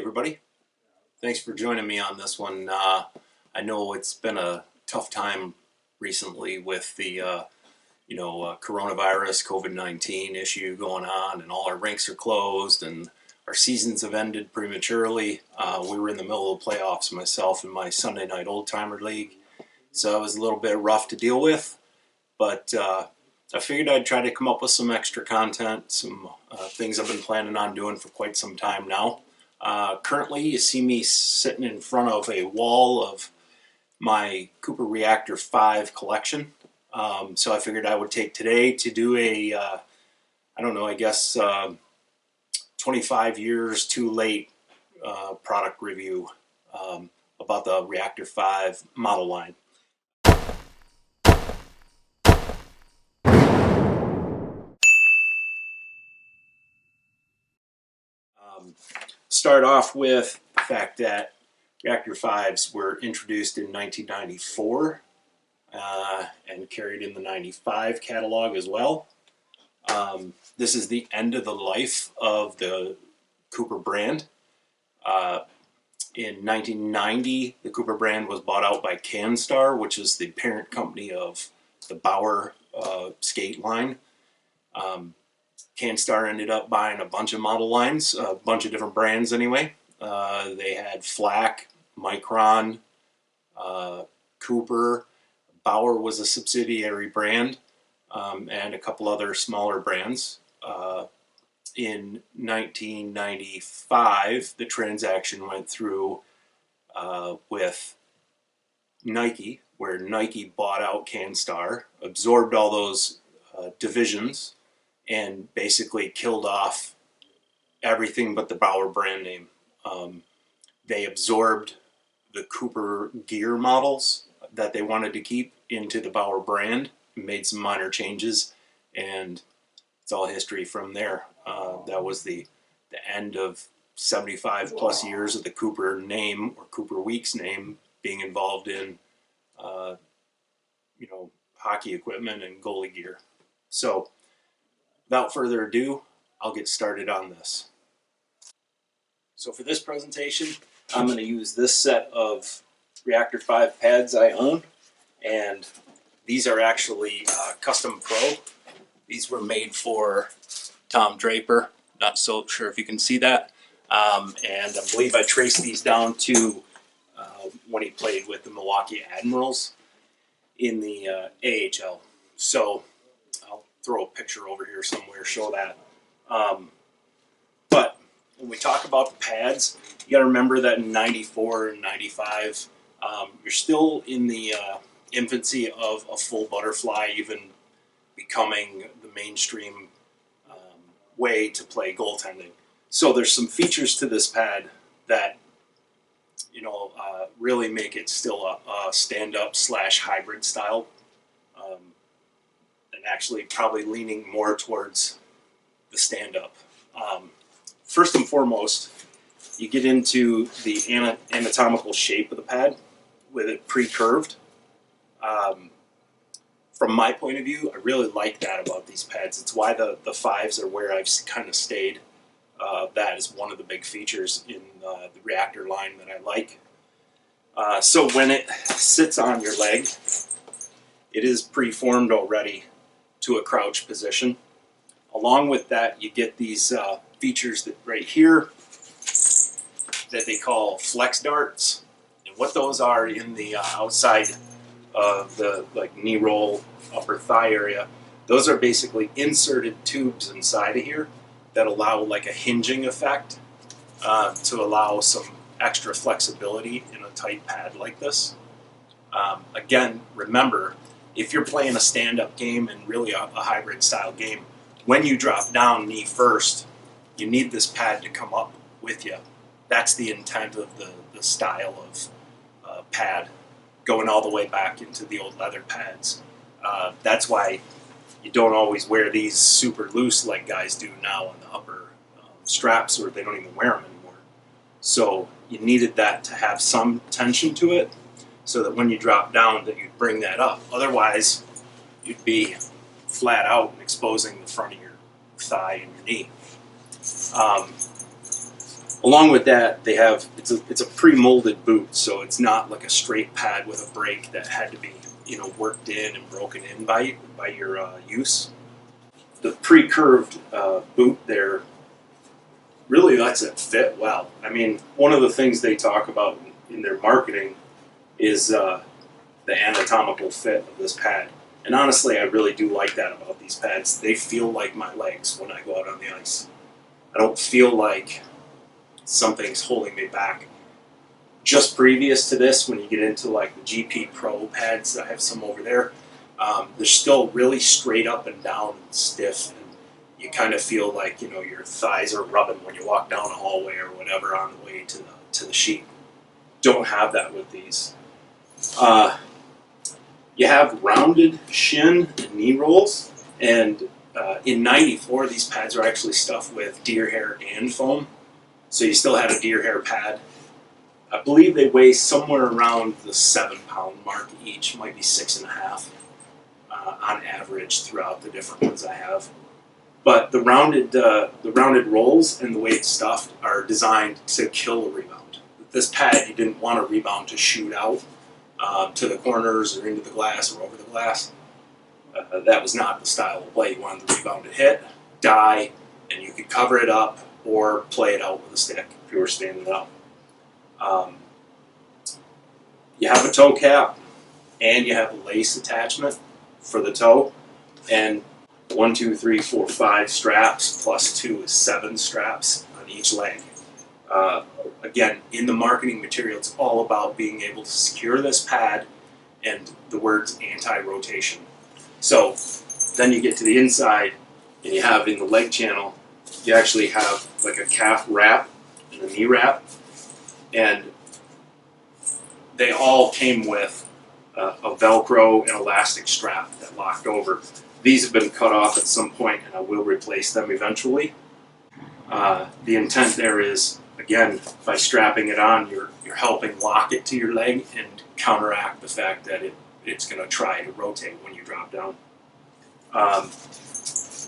everybody. Thanks for joining me on this one. I know it's been a tough time recently with the coronavirus, COVID-19 issue going on, and all our rinks are closed and our seasons have ended prematurely. We were in the middle of the playoffs, myself and my Sunday night old timer league, so it was a little bit rough to deal with, but I figured I'd try to come up with some extra content, some things I've been planning on doing for quite some time now. Currently, you see me sitting in front of a wall of my Cooper Reactor 5 collection. So I figured I would take today to do a, 25 years too late product review about the Reactor 5 model line. Start off with the fact that Reactor 5s were introduced in 1994 and carried in the 95 catalog as well. This is the end of the life of the Cooper brand. In 1990, the Cooper brand was bought out by CanStar, which is the parent company of the Bauer skate line. CanStar ended up buying a bunch of model lines, a bunch of different brands anyway. They had Flak, Micron, Cooper. Bauer was a subsidiary brand, and a couple other smaller brands. In 1995, the transaction went through with Nike, where Nike bought out CanStar, absorbed all those divisions, and basically killed off everything but the Bauer brand name. They absorbed the Cooper gear models that they wanted to keep into the Bauer brand, made some minor changes, and it's all history from there. That was the end of 75 plus years of the Cooper name, or Cooper Weeks name, being involved in hockey equipment and goalie gear. So without further ado, I'll get started on this. So for this presentation, I'm going to use this set of Reactor 5 pads I own, and these are actually custom pro. These were made for Tom Draper. Not so sure if you can see that. And I believe I traced these down to when he played with the Milwaukee Admirals in the AHL. So I'll throw a picture over here somewhere, show that. But when we talk about the pads, you got to remember that in 94 and 95, you're still in the infancy of a full butterfly even becoming the mainstream way to play goaltending. So there's some features to this pad that really make it still a stand-up / hybrid style, and actually probably leaning more towards the stand-up. First and foremost, you get into the anatomical shape of the pad with it pre-curved. From my point of view, I really like that about these pads. It's why the 5s are where I've kind of stayed. That is one of the big features in the Reactor line that I like. So when it sits on your leg, it is preformed already to a crouch position. Along with that, you get these features that right here that they call flex darts. And what those are in the outside of the knee roll, upper thigh area, those are basically inserted tubes inside of here that allow like a hinging effect to allow some extra flexibility in a tight pad like this. Again, remember, if you're playing a stand-up game and really a hybrid style game, when you drop down knee first, you need this pad to come up with you. That's the intent of the style of pad, going all the way back into the old leather pads. That's why you don't always wear these super loose like guys do now on the upper straps, or they don't even wear them anymore. So you needed that to have some tension to it, so that when you drop down that you'd bring that up. Otherwise, you'd be flat out and exposing the front of your thigh and your knee. Along with that, they have it's a pre-molded boot, so it's not like a straight pad with a brake that had to be worked in and broken in by your use. The pre-curved boot there really lets it fit well. I mean, one of the things they talk about in their marketing is the anatomical fit of this pad. And honestly, I really do like that about these pads. They feel like my legs when I go out on the ice. I don't feel like something's holding me back. Just previous to this, when you get into like the GP Pro pads, I have some over there, they're still really straight up and down and stiff. And you kind of feel like your thighs are rubbing when you walk down a hallway or whatever on the way to the sheet. Don't have that with these. You have rounded shin and knee rolls, and in '94 these pads are actually stuffed with deer hair and foam, so you still had a deer hair pad. I believe they weigh somewhere around the 7-pound mark each, might be 6.5 on average throughout the different ones I have. But the rounded rolls and the way it's stuffed are designed to kill a rebound. With this pad, you didn't want a rebound to shoot out to the corners or into the glass or over the glass. That was not the style of play. You wanted the rebound to hit, die, and you could cover it up or play it out with a stick if you were standing up. You have a toe cap, and you have a lace attachment for the toe, and 1, 2, 3, 4, 5 straps plus 2 is 7 straps on each leg. Again, in the marketing material, it's all about being able to secure this pad and the words anti-rotation. So then you get to the inside, and you have in the leg channel, you actually have like a calf wrap and a knee wrap, and they all came with a Velcro and elastic strap that locked over. These have been cut off at some point, and I will replace them eventually. The intent there is, again, by strapping it on, you're helping lock it to your leg and counteract the fact that it's going to try to rotate when you drop down.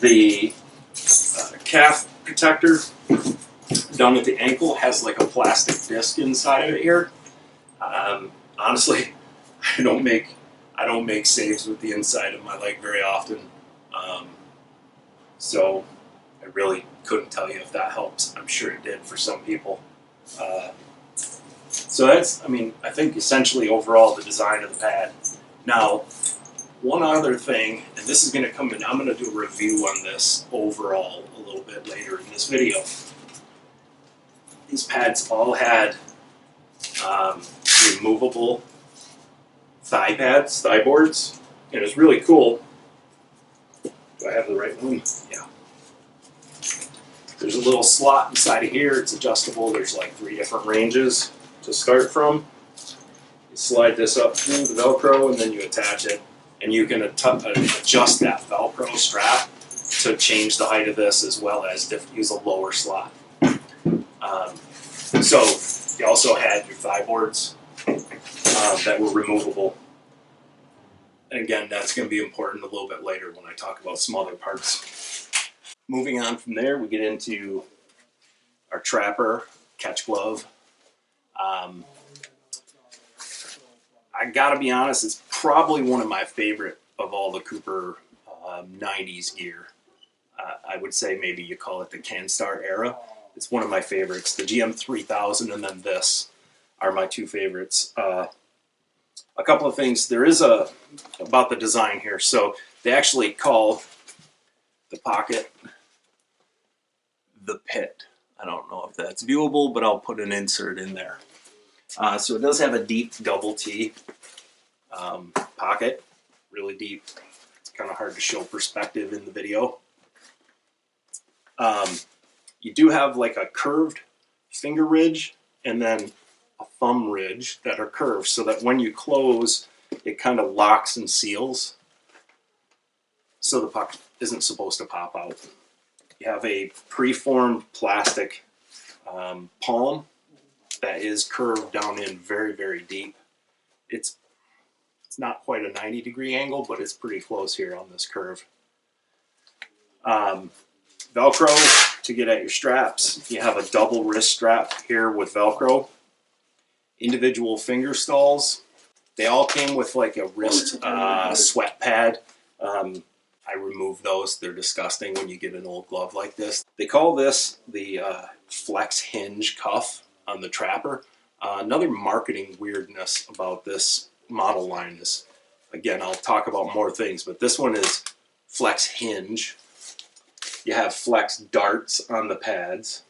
The calf protector down at the ankle has like a plastic disc inside of it here. Honestly, I don't make saves with the inside of my leg very often, so I really couldn't tell you if that helps. I'm sure it did for some people. So that's, I think essentially overall the design of the pad. Now, one other thing, and this is going to come in, I'm going to do a review on this overall a little bit later in this video. These pads all had removable thigh pads, thigh boards, and it's really cool. Do I have the right one? Yeah. There's a little slot inside of here. It's adjustable. There's like 3 different ranges to start from. You slide this up through the Velcro, and then you attach it, and you can adjust that Velcro strap to change the height of this, as well as use a lower slot. So you also had your thigh boards that were removable. And again, that's going to be important a little bit later when I talk about some other parts. Moving on from there, we get into our trapper catch glove. I gotta be honest, it's probably one of my favorite of all the Cooper 90s gear. I would say maybe you call it the CanStar era. It's one of my favorites. The GM 3000 and then this are my 2 favorites. A couple of things. There is about the design here. So they actually call the pocket the pit. I don't know if that's viewable, but I'll put an insert in there. So it does have a deep double T pocket, really deep. It's kind of hard to show perspective in the video. You do have like a curved finger ridge and then a thumb ridge that are curved so that when you close, it kind of locks and seals so the puck isn't supposed to pop out. You have a preformed plastic palm that is curved down in very, very deep. It's not quite a 90-degree angle, but it's pretty close here on this curve. Velcro to get at your straps. You have a double wrist strap here with Velcro. Individual finger stalls. They all came with like a wrist sweat pad. I remove those. They're disgusting when you get an old glove like this. They call this the flex hinge cuff on the Trapper. Another marketing weirdness about this model line is, again, I'll talk about more things, but this one is flex hinge. You have flex darts on the pads,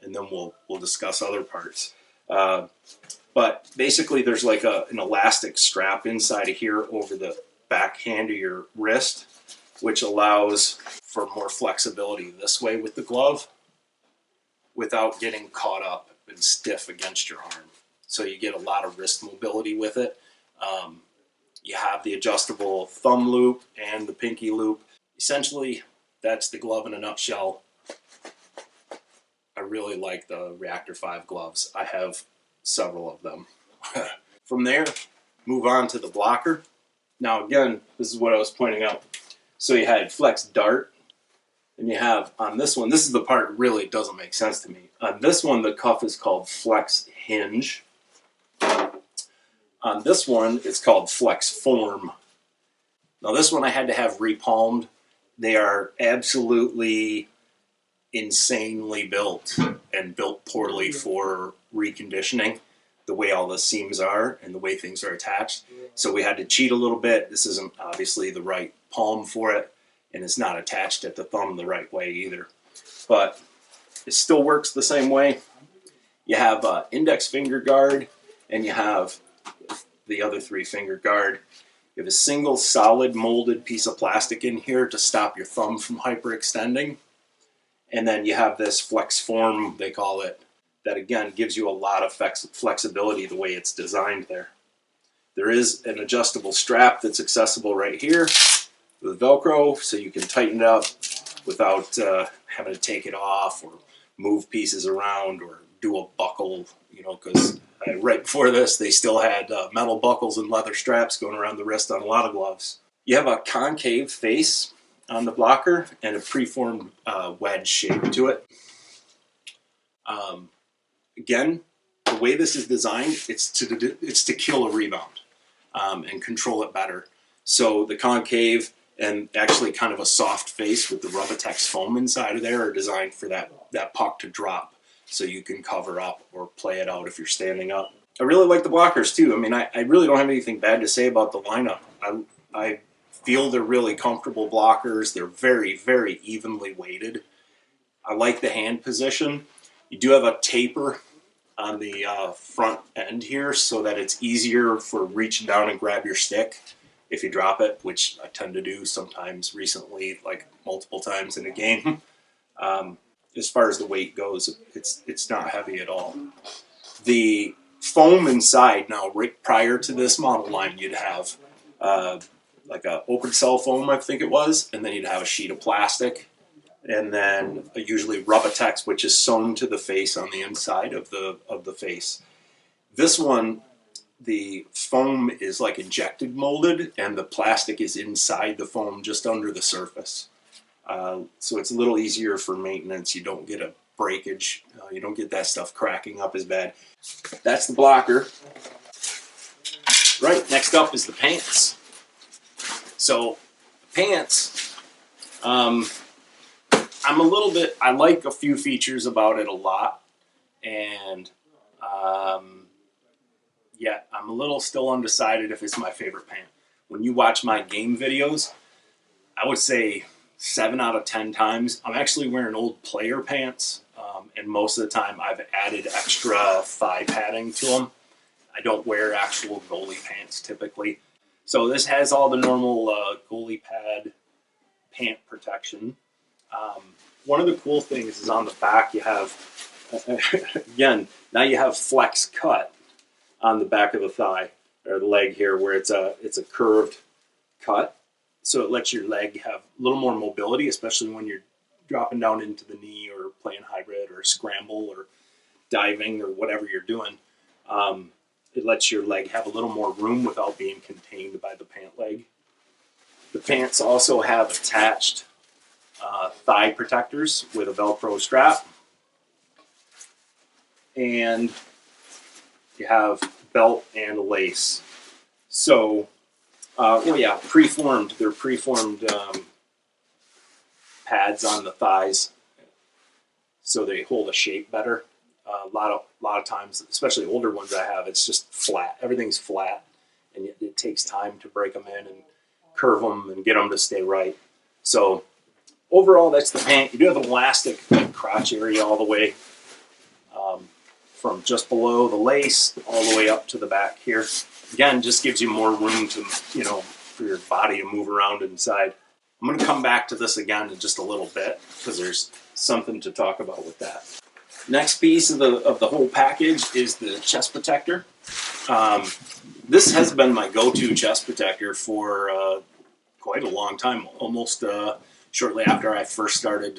and then we'll discuss other parts. But basically, there's like an elastic strap inside of here over the backhand of your wrist, which allows for more flexibility this way with the glove without getting caught up and stiff against your arm. So you get a lot of wrist mobility with it. You have the adjustable thumb loop and the pinky loop. Essentially, that's the glove in a nutshell. I really like the Reactor 5 gloves. I have several of them. From there, move on to the blocker. Now again, this is what I was pointing out. So you had flex dart, and you have on this one, this is the part that really doesn't make sense to me. On this one, the cuff is called flex hinge. On this one, it's called flex form. Now this one I had to have repalmed. They are absolutely insanely built and built poorly for reconditioning, the way all the seams are and the way things are attached. So we had to cheat a little bit. This isn't obviously the right palm for it, and it's not attached at the thumb the right way either. But it still works the same way. You have an index finger guard, and you have the other 3 finger guard. You have a single solid molded piece of plastic in here to stop your thumb from hyperextending. And then you have this flex form, they call it, that again gives you a lot of flexibility the way it's designed there. There is an adjustable strap that's accessible right here with Velcro, so you can tighten it up without having to take it off or move pieces around or do a buckle, you know, because right before this they still had metal buckles and leather straps going around the wrist on a lot of gloves. You have a concave face on the blocker and a preformed wedge shape to it. Again, the way this is designed, it's to kill a rebound and control it better. So the concave and actually kind of a soft face with the Rubitex foam inside of there are designed for that puck to drop, so you can cover up or play it out if you're standing up. I really like the blockers too. I mean, I really don't have anything bad to say about the lineup. I feel they're really comfortable blockers. They're very, very evenly weighted. I like the hand position. You do have a taper on the front end here so that it's easier for reaching down and grab your stick if you drop it, which I tend to do sometimes recently, like multiple times in a game. As far as the weight goes, it's not heavy at all. The foam inside, now right prior to this model line, you'd have like a open cell foam, I think it was, and then you'd have a sheet of plastic, and then usually Rubitex, which is sewn to the face on the inside of the face. This one, the foam is like injected molded, and the plastic is inside the foam just under the surface. So it's a little easier for maintenance. You don't get a breakage. You don't get that stuff cracking up as bad. That's the blocker. Right, next up is the pants. So, pants, I like a few features about it a lot, and yeah, I'm a little still undecided if it's my favorite pant. When you watch my game videos, I would say 7 out of 10 times, I'm actually wearing old player pants, and most of the time I've added extra thigh padding to them. I don't wear actual goalie pants typically. So this has all the normal goalie pad pant protection. One of the cool things is on the back you have, again, now you have flex cut on the back of the thigh or the leg here, where it's a curved cut. So it lets your leg have a little more mobility, especially when you're dropping down into the knee or playing hybrid or scramble or diving or whatever you're doing. It lets your leg have a little more room without being contained by the pant leg. The pants also have attached thigh protectors with a Velcro strap, and you have belt and a lace. So, oh yeah, preformed. They're preformed pads on the thighs, so they hold a shape better. A lot of times, especially older ones I have, it's just flat. Everything's flat, and it takes time to break them in and curve them and get them to stay right. So overall, that's the pant. You do have elastic crotch area all the way from just below the lace all the way up to the back here. Again, just gives you more room to, for your body to move around inside. I'm going to come back to this again in just a little bit because there's something to talk about with that. Next piece of the whole package is the chest protector. This has been my go-to chest protector for quite a long time, almost shortly after I first started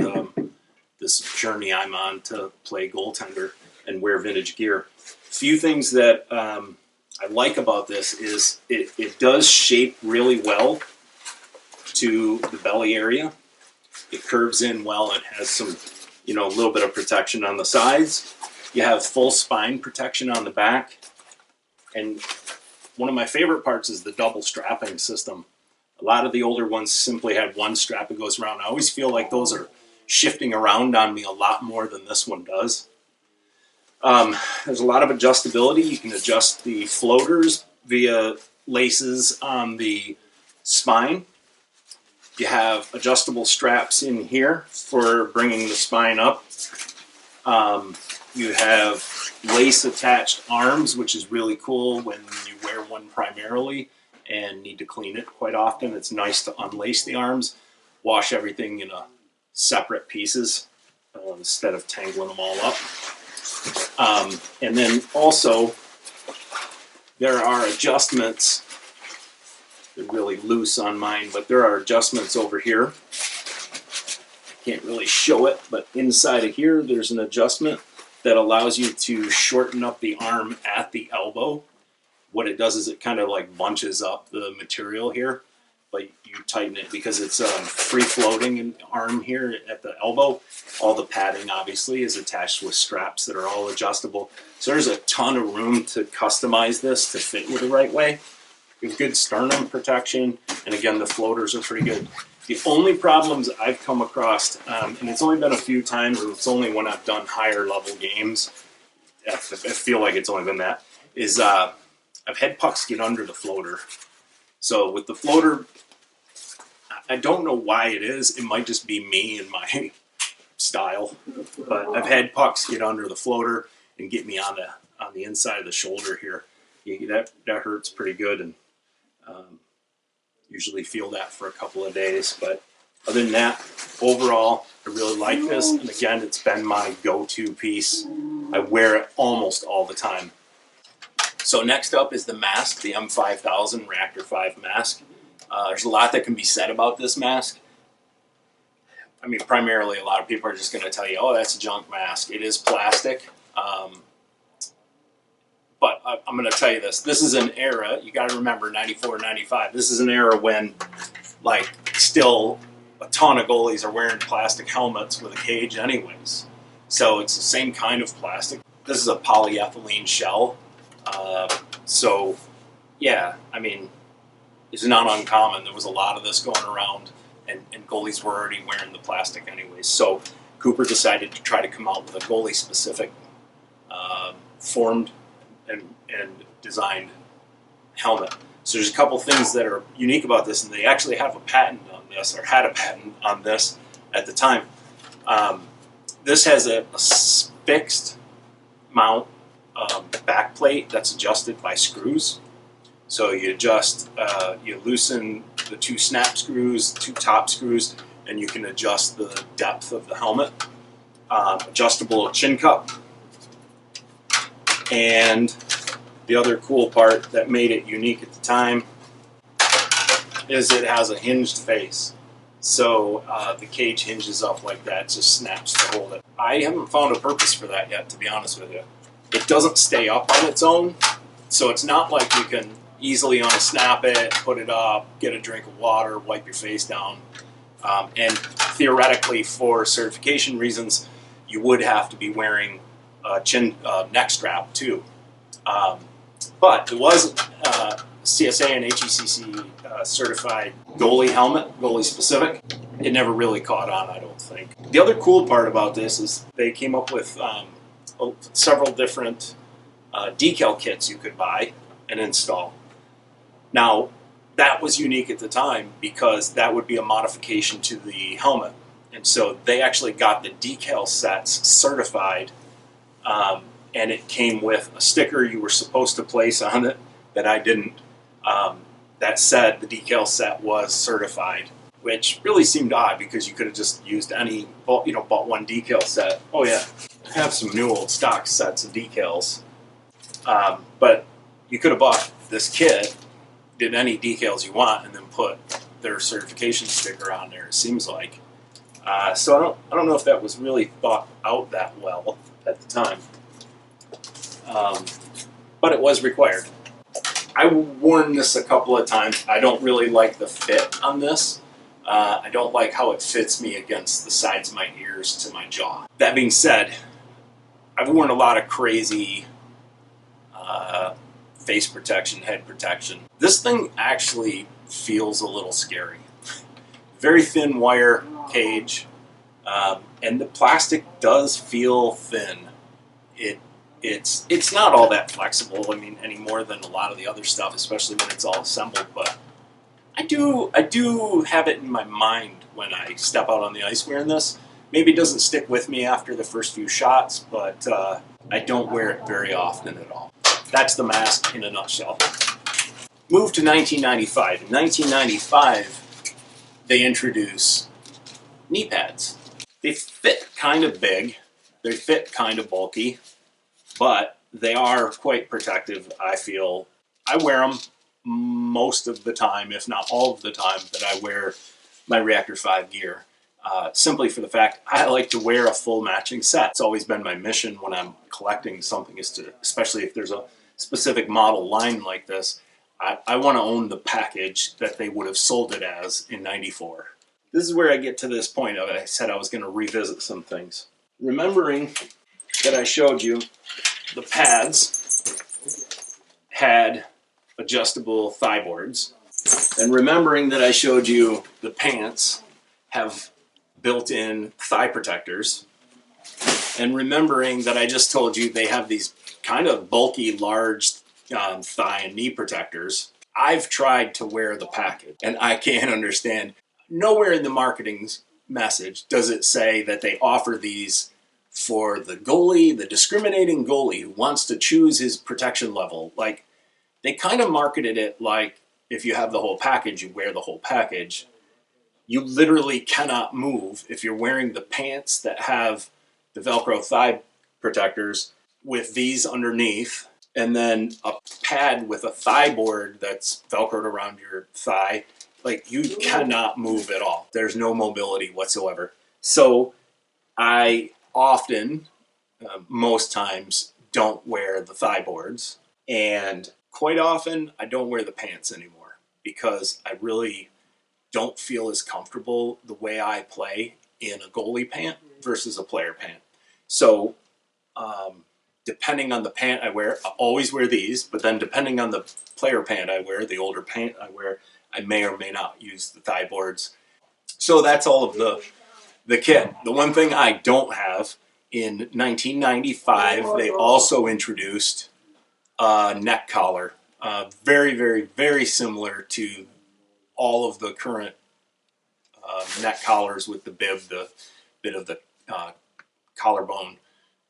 this journey I'm on to play goaltender and wear vintage gear. Few things that I like about this is it does shape really well to the belly area. It curves in well and has some, a little bit of protection on the sides. You have full spine protection on the back. And one of my favorite parts is the double strapping system. A lot of the older ones simply had one strap that goes around. I always feel like those are shifting around on me a lot more than this one does. There's a lot of adjustability. You can adjust the floaters via laces on the spine. You have adjustable straps in here for bringing the spine up. You have lace-attached arms, which is really cool when you wear one primarily and need to clean it quite often. It's nice to unlace the arms, wash everything in separate pieces instead of tangling them all up. And then also, there are adjustments. They're really loose on mine, but there are adjustments over here. I can't really show it, but inside of here, there's an adjustment that allows you to shorten up the arm at the elbow. What it does is it kind of like bunches up the material here, but you tighten it because it's free-floating arm here at the elbow. All the padding, obviously, is attached with straps that are all adjustable. So there's a ton of room to customize this to fit you the right way. You have good sternum protection, and again, the floaters are pretty good. The only problems I've come across, and it's only been a few times, and it's only when I've done higher level games, I feel like it's only been that, is I've had pucks get under the floater. So with the floater, I don't know why it is. It might just be me and my style, but I've had pucks get under the floater and get me on the inside of the shoulder here. That hurts pretty good, and usually feel that for a couple of days. But other than that, overall, I really like this. And again, it's been my go-to piece. I wear it almost all the time. So next up is the mask, the M5000 Reactor 5 mask. There's a lot that can be said about this mask. I mean, primarily, a lot of people are just going to tell you, oh, that's a junk mask. It is plastic. But I'm going to tell you this. This is an era, you got to remember, 94, 95. This is an era when, like, still a ton of goalies are wearing plastic helmets with a cage anyways. So it's the same kind of plastic. This is a polyethylene shell. So, yeah, I mean, it's not uncommon. There was a lot of this going around, and goalies were already wearing the plastic anyways. So Cooper decided to try to come out with a goalie-specific formed and designed helmet. So there's a couple things that are unique about this, and they actually have a patent on this, or had a patent on this at the time. This has a fixed mount back plate that's adjusted by screws. So you adjust, you loosen the two snap screws, two top screws, and you can adjust the depth of the helmet. Adjustable chin cup. And the other cool part that made it unique at the time is it has a hinged face. So the cage hinges up like that, it just snaps to hold it. I haven't found a purpose for that yet, to be honest with you. It doesn't stay up on its own, so it's not like you can easily unsnap it, put it up, get a drink of water, wipe your face down. And theoretically, for certification reasons, you would have to be wearing a neck strap too. But it was CSA and HECC certified goalie helmet, goalie specific. It never really caught on, I don't think. The other cool part about this is they came up with several different decal kits you could buy and install. Now, that was unique at the time because that would be a modification to the helmet. And so they actually got the decal sets certified, and it came with a sticker you were supposed to place on it that I didn't, that said the decal set was certified, which really seemed odd because you could have just used any, bought one decal set. Oh yeah, I have some new old stock sets of decals, but you could have bought this kit, did any decals you want, and then put their certification sticker on there, it seems like. So I don't know if that was really thought out that well at the time, but it was required. I worn this a couple of times. I don't really like the fit on this. I don't like how it fits me against the sides of my ears to my jaw. That being said, I've worn a lot of crazy face protection, head protection. This thing actually feels a little scary. Very thin wire cage, and the plastic does feel thin. It's not all that flexible, any more than a lot of the other stuff, especially when it's all assembled, but I do have it in my mind when I step out on the ice wearing this. Maybe it doesn't stick with me after the first few shots, but I don't wear it very often at all. That's the mask in a nutshell. Move to 1995. In 1995, they introduce knee pads. They fit kind of big, they fit kind of bulky, but they are quite protective, I feel. I wear them most of the time, if not all of the time, that I wear my Reactor 5 gear. Simply for the fact I like to wear a full matching set. It's always been my mission when I'm collecting something, is to, especially if there's a specific model line like this, I want to own the package that they would have sold it as in '94. This is where I get to this point of it. I said I was going to revisit some things. Remembering that I showed you the pads had adjustable thigh boards, and remembering that I showed you the pants have built-in thigh protectors, and remembering that I just told you they have these kind of bulky, large thigh and knee protectors, I've tried to wear the package, and I can't understand. Nowhere in the marketing message does it say that they offer these for the goalie, the discriminating goalie who wants to choose his protection level. Like, they kind of marketed it like if you have the whole package, you wear the whole package. You literally cannot move if you're wearing the pants that have the Velcro thigh protectors with these underneath, and then a pad with a thigh board that's Velcroed around your thigh. Like, you cannot move at all. There's no mobility whatsoever. So I often, most times, don't wear the thigh boards, and quite often I don't wear the pants anymore because I really don't feel as comfortable the way I play in a goalie pant versus a player pant. So depending on the pant I wear, I always wear these, but then depending on the player pant I wear, the older pant I wear, I may or may not use the thigh boards. So that's all of the kit. The one thing I don't have, in 1995, they also introduced a neck collar. Very, very, very similar to all of the current neck collars with the bib, the bit of the collarbone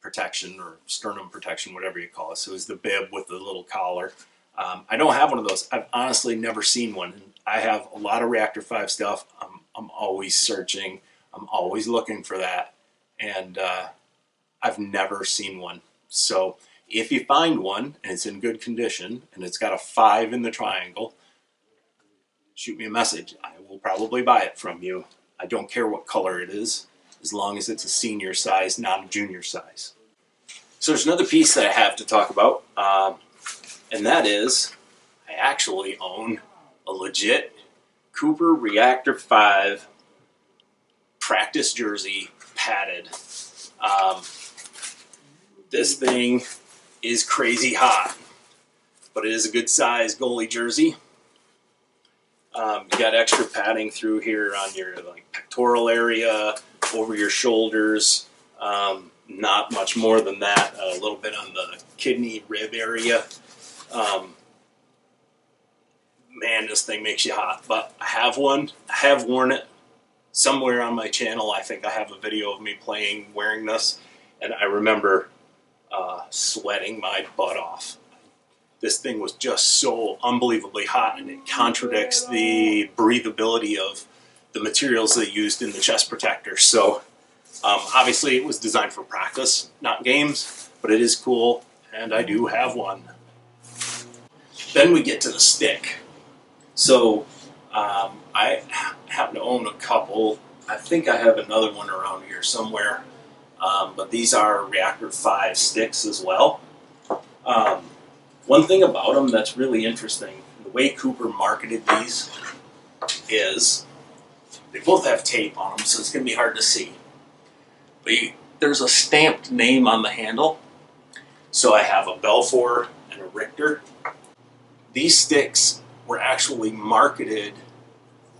protection or sternum protection, whatever you call it. So it's the bib with the little collar. I don't have one of those. I've honestly never seen one. I have a lot of Reactor 5 stuff. I'm always searching. I'm always looking for that. And I've never seen one. So if you find one and it's in good condition and it's got a 5 in the triangle, shoot me a message. I will probably buy it from you. I don't care what color it is, as long as it's a senior size, not a junior size. So there's another piece that I have to talk about, and that is I actually own a legit Cooper Reactor 5 practice jersey, padded. This thing is crazy hot, but it is a good size goalie jersey. You got extra padding through here on your pectoral area, over your shoulders. Not much more than that. A little bit on the kidney rib area. Man, this thing makes you hot. But I have one. I have worn it somewhere on my channel. I think I have a video of me wearing this, and I remember sweating my butt off. This thing was just so unbelievably hot, and it contradicts the breathability of the materials they used in the chest protector. So obviously it was designed for practice, not games, but it is cool, and I do have one. Then we get to the stick. So I happen to own a couple. I think I have another one around here somewhere, but these are Reactor 5 sticks as well. One thing about them that's really interesting, the way Cooper marketed these is they both have tape on them, so it's going to be hard to see. But there's a stamped name on the handle. So I have a Belfour and a Richter. These sticks were actually marketed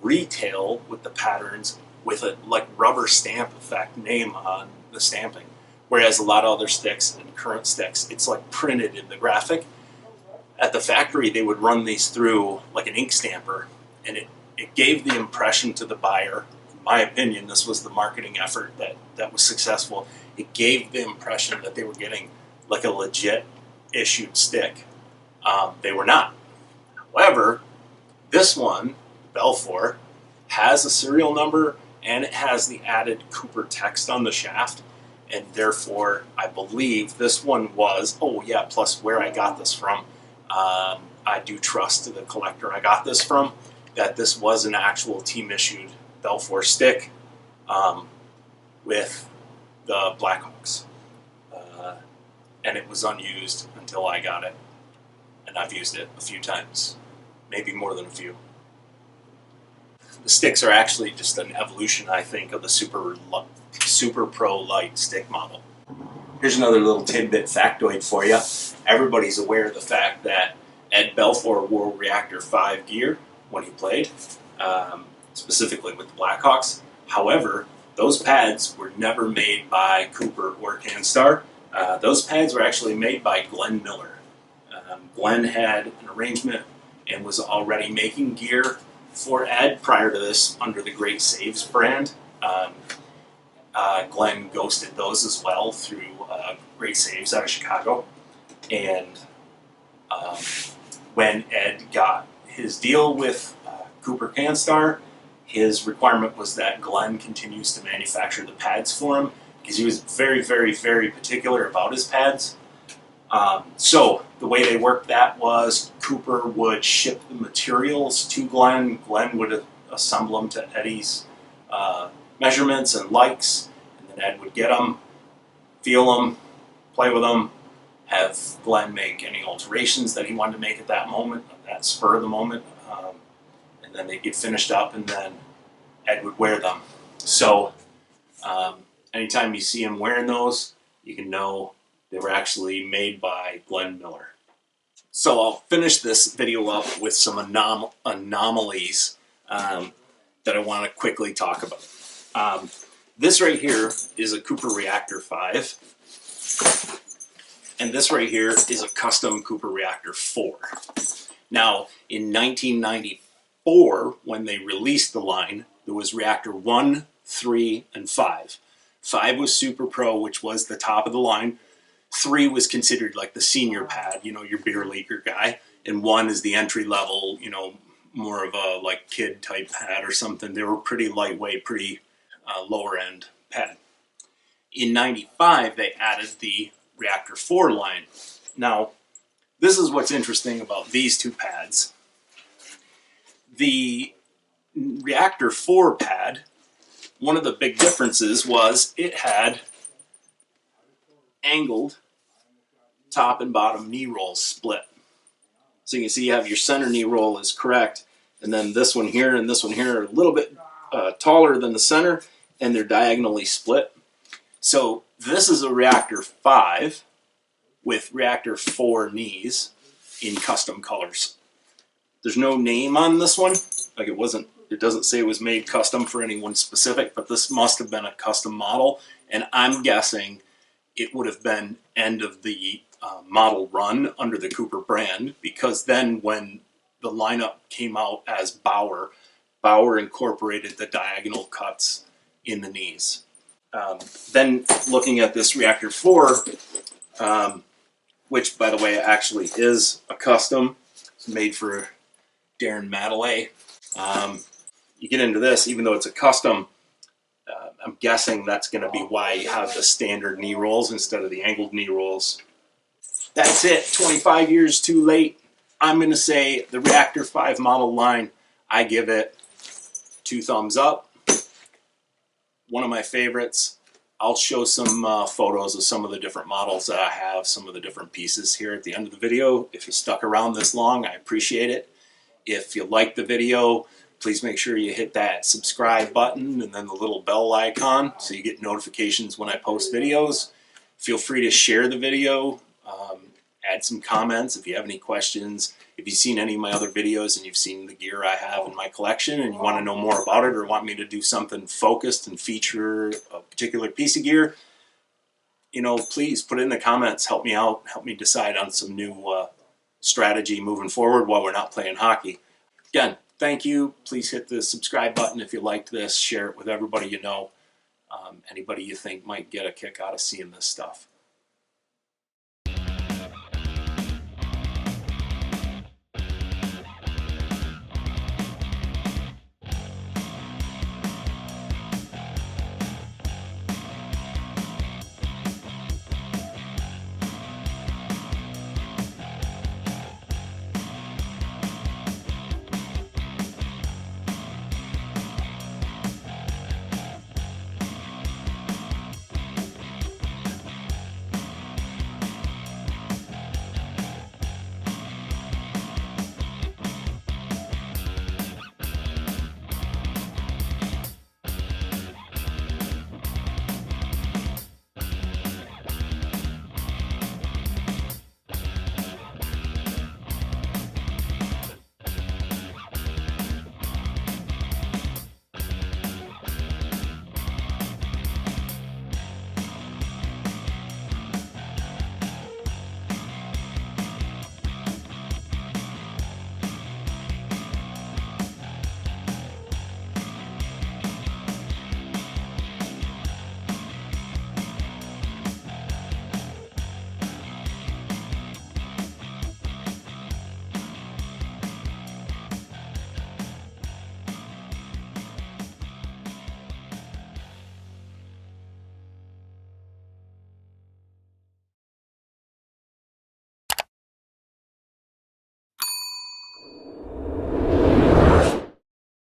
retail with the patterns with a rubber stamp effect name on the stamping. Whereas a lot of other sticks and current sticks, it's printed in the graphic. At the factory, they would run these through like an ink stamper, and it gave the impression to the buyer, in my opinion, this was the marketing effort that was successful. It gave the impression that they were getting like a legit issued stick. They were not. However, this one, Belfour, has a serial number, and it has the added Cooper text on the shaft, and therefore I believe this one was, oh yeah, plus where I got this from. I do trust the collector I got this from, that this was an actual team-issued Belfour stick with the Blackhawks. And it was unused until I got it. And I've used it a few times, maybe more than a few. The sticks are actually just an evolution, I think, of the Super Pro Light stick model. Here's another little tidbit factoid for you. Everybody's aware of the fact that Ed Belfour wore Reactor 5 gear when he played, specifically with the Blackhawks. However, those pads were never made by Cooper or CanStar. Those pads were actually made by Glenn Miller. Glenn had an arrangement and was already making gear for Ed prior to this under the Great Saves brand. Glenn ghosted those as well through Great Saves out of Chicago. And when Ed got his deal with Cooper CanStar, his requirement was that Glenn continues to manufacture the pads for him, because he was very, very, very particular about his pads. So the way they worked that was Cooper would ship the materials to Glenn. Glenn would assemble them to Eddie's measurements and likes, and then Ed would get them, feel them, play with them, have Glenn make any alterations that he wanted to make at that moment, at that spur of the moment, and then they'd get finished up, and then Ed would wear them. So anytime you see him wearing those, you can know they were actually made by Glenn Miller. So I'll finish this video up with some anomalies that I want to quickly talk about. This right here is a Cooper Reactor 5. And this right here is a custom Cooper Reactor 4. Now, in 1994, when they released the line, there was Reactor 1, 3, and 5. 5 was Super Pro, which was the top of the line. 3 was considered like the senior pad, you know, your beer leaguer guy. And 1 is the entry level, you know, more of a like kid type pad or something. They were pretty lightweight, pretty lower end pad. In 95, they added the Reactor 4 line. Now, this is what's interesting about these two pads. The Reactor 4 pad, one of the big differences was it had angled top and bottom knee rolls split. So you can see you have your center knee roll is correct, and then this one here and this one here are a little bit taller than the center, and they're diagonally split. So this is a Reactor 5 with Reactor 4 knees in custom colors. There's no name on this one. Like it doesn't say it was made custom for anyone specific, but this must have been a custom model. And I'm guessing it would have been end of the model run under the Cooper brand, because then when the lineup came out as Bauer incorporated the diagonal cuts in the knees. Then looking at this Reactor 4, which, by the way, actually is a custom. It's made for Darren Madeley. You get into this, even though it's a custom, I'm guessing that's going to be why you have the standard knee rolls instead of the angled knee rolls. That's it. 25 years too late. I'm going to say the Reactor 5 model line, I give it 2 thumbs up. One of my favorites. I'll show some photos of some of the different models that I have, some of the different pieces here at the end of the video. If you stuck around this long, I appreciate it. If you like the video, please make sure you hit that subscribe button and then the little bell icon so you get notifications when I post videos. Feel free to share the video, add some comments if you have any questions. If you've seen any of my other videos and you've seen the gear I have in my collection and you want to know more about it or want me to do something focused and feature a particular piece of gear, you know, please put it in the comments. Help me out. Help me decide on some new strategy moving forward while we're not playing hockey. Again, thank you. Please hit the subscribe button if you liked this. Share it with everybody you know. Anybody you think might get a kick out of seeing this stuff.